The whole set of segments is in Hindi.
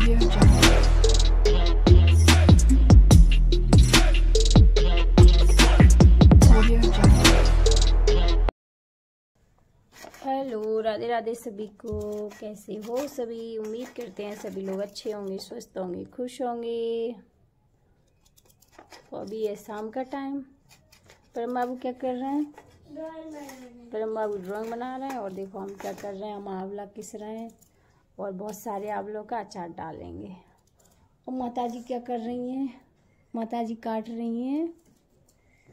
Audio Jungle. Audio Jungle. Hello, Radhe Radhe सभी को। कैसे हो सभी? उम्मीद करते हैं सभी लोग अच्छे होंगे, स्वस्थ होंगे, खुश होंगे। तो अभी है शाम का टाइम। परम बाबू क्या कर रहे हैं? परम बाबू ड्राइंग बना रहे हैं। और देखो हम क्या कर रहे हैं, हम आंवला किस रहे हैं और बहुत सारे आंवलों का अचार डालेंगे। और माताजी क्या कर रही हैं? माताजी काट रही हैं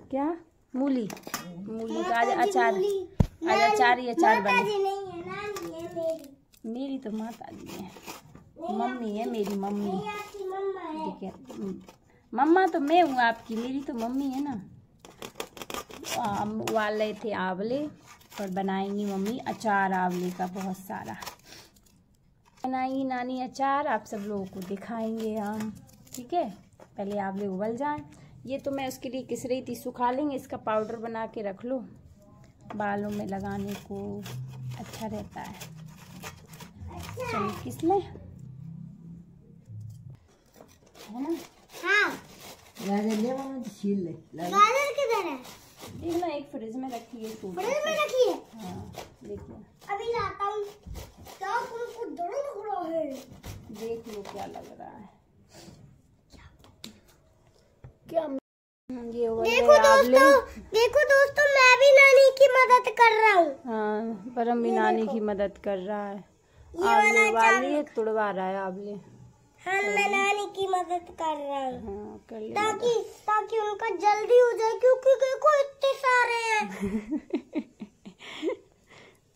क्या? मूली का आज अचार, आज अचार ही अचार बने। मेरी तो माताजी है, मम्मी है मेरी मम्मी। देखिए मम्मा तो मैं हूँ आपकी, मेरी तो मम्मी है ना। हम उबाल रहे थे आंवले और बनाएंगी मम्मी अचार आंवले का बहुत सारा। बनाएंगी नानी अचार, आप सब लोगों को दिखाएंगे हम। ठीक है, पहले आंवले उबल जाएं। ये तो मैं उसके लिए किस रही थी, सुखा लेंगे। इसका पाउडर बना के रख लो, बालों में लगाने को अच्छा रहता है। चलो किस में है ना? हाँ। छील ले। गाजर किधर है? देखना, एक फ्रिज में रखी है। फ्रिज में रखी है? हाँ देखिए, अभी लाता हूँ। क्या तुमको दर्द हो रहा है? देख लो क्या लग रहा है। क्या ये हो देखो दोस्तों, मैं भी नानी की मदद कर रहा हूँ। हाँ, परम भी नानी की मदद कर रहा है। ये आंवले वाली है, तुड़वा रहा है आंवले। हाँ, मैं नानी की मदद कर रहा हूँ। हाँ कर ले, ताकि उनका जल्दी हो जाए, क्योंकि देखो इतने सारे हैं।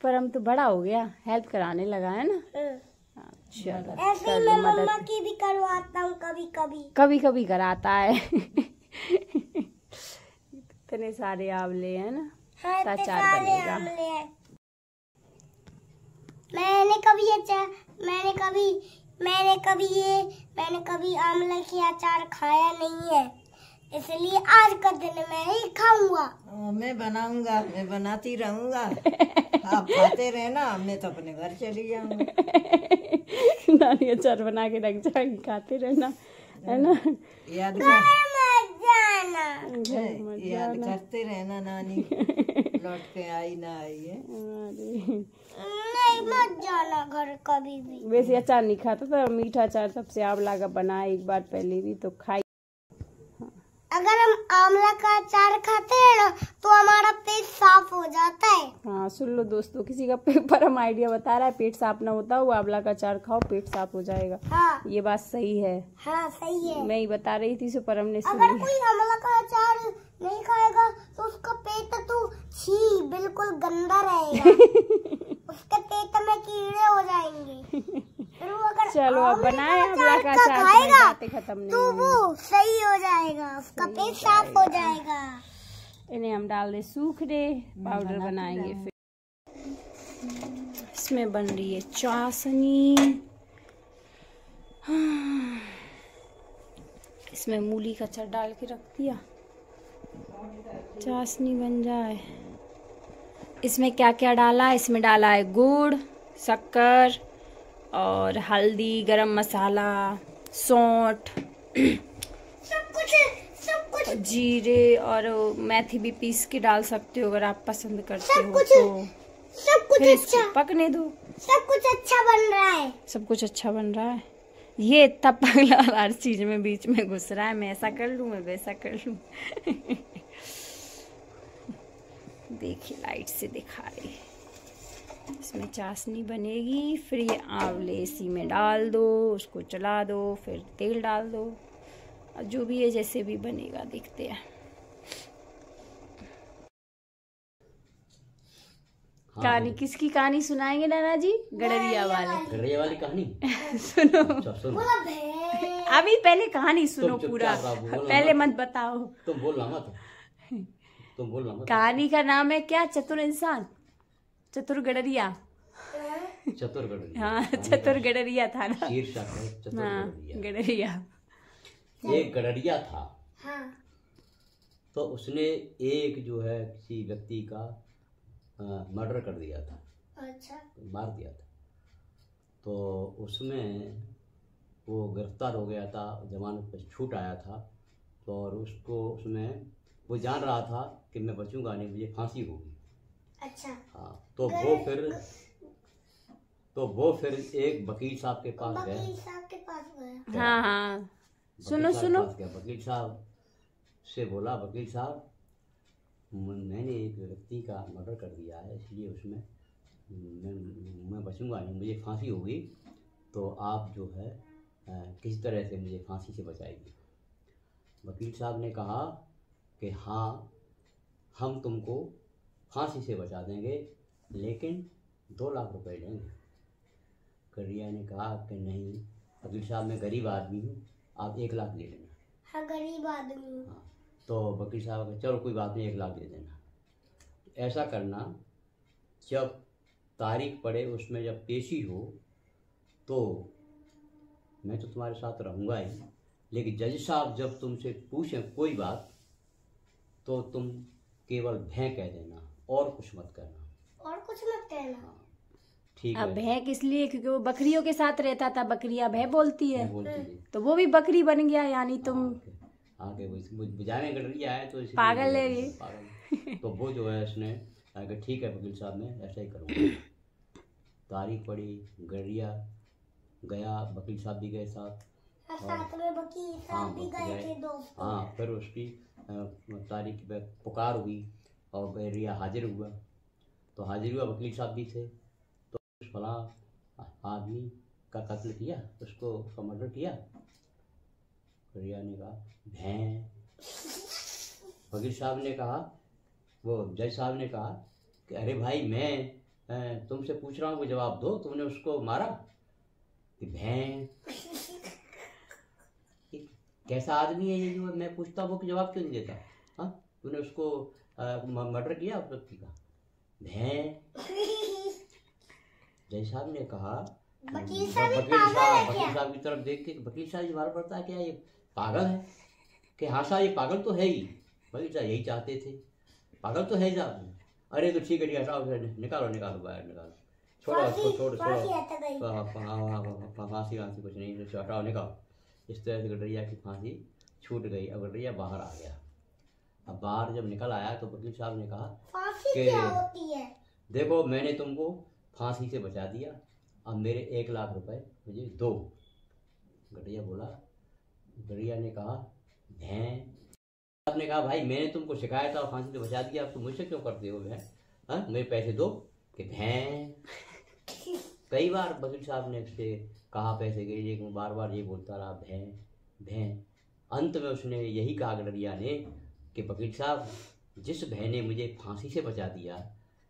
परम तो बड़ा हो गया, हेल्प कराने लगा है ना। चलो ऐसे ही मैं मम्मा की भी करवाता हूँ कभी कभी कराता है। इतने सारे आंवले हैं ना। हाँ, इतने अचार सारे बनेगा। आंवले हैं। मैंने कभी आंवले की अचार खाया नहीं है, इसलिए आज का दिन मैं ही खाऊंगा। मैं बनाऊंगा, मैं बनाती रहूंगा। आप खाते रहना, मैं तो अपने घर चली जाऊंगा। नानी अचार बना के रख जाएगी, खाते रहना है ना। याद करते रहना, नानी लौट के आई ना आई है। नहीं, मत जाना घर कभी भी। वैसे अचार नहीं खाता था, मीठा अचार सबसे आंवला का बना एक बार पहले भी तो खाई। अगर हम आंवला का अचार खाते हैं ना, तो हमारा पेट साफ हो जाता है। हाँ सुन लो दोस्तों, किसी का परम आइडिया बता रहा है पेट साफ ना होता हुआ आंवला का अचार खाओ, पेट साफ हो जाएगा। हाँ, ये बात सही है। हाँ सही है। मैं ही बता रही थी, सो परम ने सुन अगर लिया। कोई आंवला का अचार नहीं खाएगा तो उसका पेट तो बिल्कुल गंदा रहेगा। उसके पेट में कीड़े हो जाएंगे। फिर वो अगर चलो अब बनाए आंवला का अचार, खाएगा बातें खत्म नहीं तो होंगी। वो सही हो जाएगा, उसका पेट साफ हो जाएगा। इन्हें हम डाल दे सूखने, पाउडर बनाएंगे। फिर इसमें बन रही है चाशनी। इसमें मूली का अचार डाल के रख दिया, चाशनी बन जाए। इसमें क्या क्या डाला है? इसमें डाला है गुड़, शक्कर और हल्दी, गरम मसाला, सौंठ, सब कुछ जीरे और मेथी भी पीस के डाल सकते हो अगर आप पसंद करते हो तो। सब कुछ फिर अच्छा, इसको पकने दो। सब कुछ अच्छा बन रहा है। सब कुछ अच्छा बन रहा है। ये इतना पगला हर चीज में बीच में घुस रहा है। मैं ऐसा कर लूं, मैं वैसा कर लूं। देखिए लाइट से दिखा रही। इसमें चाशनी बनेगी, फिर ये आंवले इसी में डाल दो, उसको चला दो, फिर तेल डाल दो, और जो भी है जैसे भी बनेगा देखते हैं। हाँ, कहानी किसकी कहानी सुनाएंगे नाना जी? गडरिया वाली कहानी। सुनो। अच्छा, सुनो। अभी पहले कहानी सुनो तुम पूरा, चुपचाप रहो, बोलो पहले मत। मत बताओ। तुम बोलना मत। कहानी का नाम है क्या? चतुर इंसान, चतुर गडरिया। चतुर गडरिया। हाँ चतुर गडरिया था ना। शीर्षक है चतुर हाँ गडरिया। गडरिया। एक गडरिया था, हाँ। तो उसने एक जो है किसी व्यक्ति का मर्डर कर दिया था। अच्छा। मार दिया था। तो उसमें वो गिरफ्तार हो गया था, जमानत पर छूट आया था, तो और उसको उसमें वो जान रहा था कि मैं बचूंगा नहीं, मुझे फांसी होगी। अच्छा। हाँ, तो वो फिर एक वकील साहब के पास गया। वकील साहब के पास गया। हाँ हाँ, वकील साहब के पास गया, वकील साहब से बोला, वकील साहब मैंने एक व्यक्ति का मर्डर कर दिया है, इसलिए उसमें मैं बचूंगा नहीं, मुझे फांसी होगी, तो आप जो है किस तरह से मुझे फांसी से बचाएगी। वकील साहब ने कहा कि हाँ, हम तुमको फांसी से बचा देंगे, लेकिन 2 लाख रुपए लेंगे। करिया ने कहा कि नहीं वकील साहब, मैं गरीब आदमी हूँ, आप 1 लाख ले लेना। हाँ, गरीब आदमी हूँ। हाँ, तो वकील साहब कहा चलो कोई बात नहीं, 1 लाख दे देना। ऐसा करना, जब तारीख पड़े उसमें जब पेशी हो तो मैं तो तुम्हारे साथ रहूँगा ही, लेकिन जज साहब जब तुमसे पूछें कोई बात तो तुम केवल भैं कह देना और कुछ मत करना। और कुछ मत कहना। हाँ, ठीक अब है। भैं किस लिए? क्योंकि वो बकरियों के साथ रहता था, बकरियां भैं बोलती है, मैं बोलती थी। तो वो भी बकरी बन गया, यानी तुम आगे वो बुझाने गडरिया है, तो इसलिए पागल है ये। पागल। तो वो जो है उसने कहा ठीक है वकील साहब, मैं ऐसा ही करूँगा। तारीख पड़ी, गडरिया गया, वकील साहब भी गए साथ। और साथ में वकील साहब भी गए थे दोस्तों। हाँ, फिर उसकी तारीख पे पुकार हुई और गडरिया हाजिर हुआ। तो हाजिर हुआ, वकील साहब भी थे। तो उस फला आदमी का कत्ल किया, उसको मर्डर किया। गडरिया ने कहा भैं। वकील साहब ने कहा, वो जज साहब ने कहा कि अरे भाई, मैं तुमसे पूछ रहा हूँ, वो जवाब दो, तुमने उसको मारा? कि भैं। कैसा आदमी है ये जो मैं पूछता हूँ वो जवाब क्यों नहीं देता? हाँ, तूने उसको मर्डर किया उस व्यक्ति का? भैं। जज साहब ने कहा, वकील साहब की तरफ देख के, वकील साहब जी मालूम पड़ता है क्या ये पागल है? कि हाँ साहब, ये पागल तो है ही, वकील साहब यही चाहते थे, पागल तो है साहब। अरे तो ठीक है, हटाओ, निकालो बाहर निकालो, छोड़ो फांसी कुछ नहीं, हटाओ निकालो। इस तरह से गडरिया की फांसी छूट गई। अब गडरिया बाहर आ गया। अब बाहर जब निकल आया तो वकील साहब ने कहा फांसी क्या होती है? देखो, मैंने तुमको फांसी से बचा दिया, अब मेरे 1 लाख रुपए मुझे दो। गडरिया बोला, गडरिया ने कहा भैं। आपने कहा भाई, मैंने तुमको सिखाया था और फांसी से बचा दिया, अब तुम मुझसे क्यों करते हो भैं? हाँ, मेरे पैसे दो। कि भैं। कई बार वकील साहब ने उससे कहा पैसे के लिए, लेकिन बार बार ये बोलता रहा भैं भैं। अंत में उसने यही कहा गडरिया ने कि वकील साहब, जिस भैं ने मुझे फांसी से बचा दिया,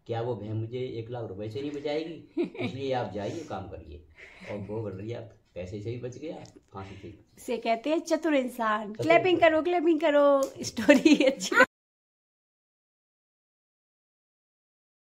क्या वो भैं मुझे 1 लाख रुपए से नहीं बचाएगी? इसलिए आप जाइए, काम करिए। और वो गडरिया पैसे से ही बच गया, फांसी से। से कहते हैं चतुर इंसान। क्लैपिंग करो, स्टोरी अच्छी।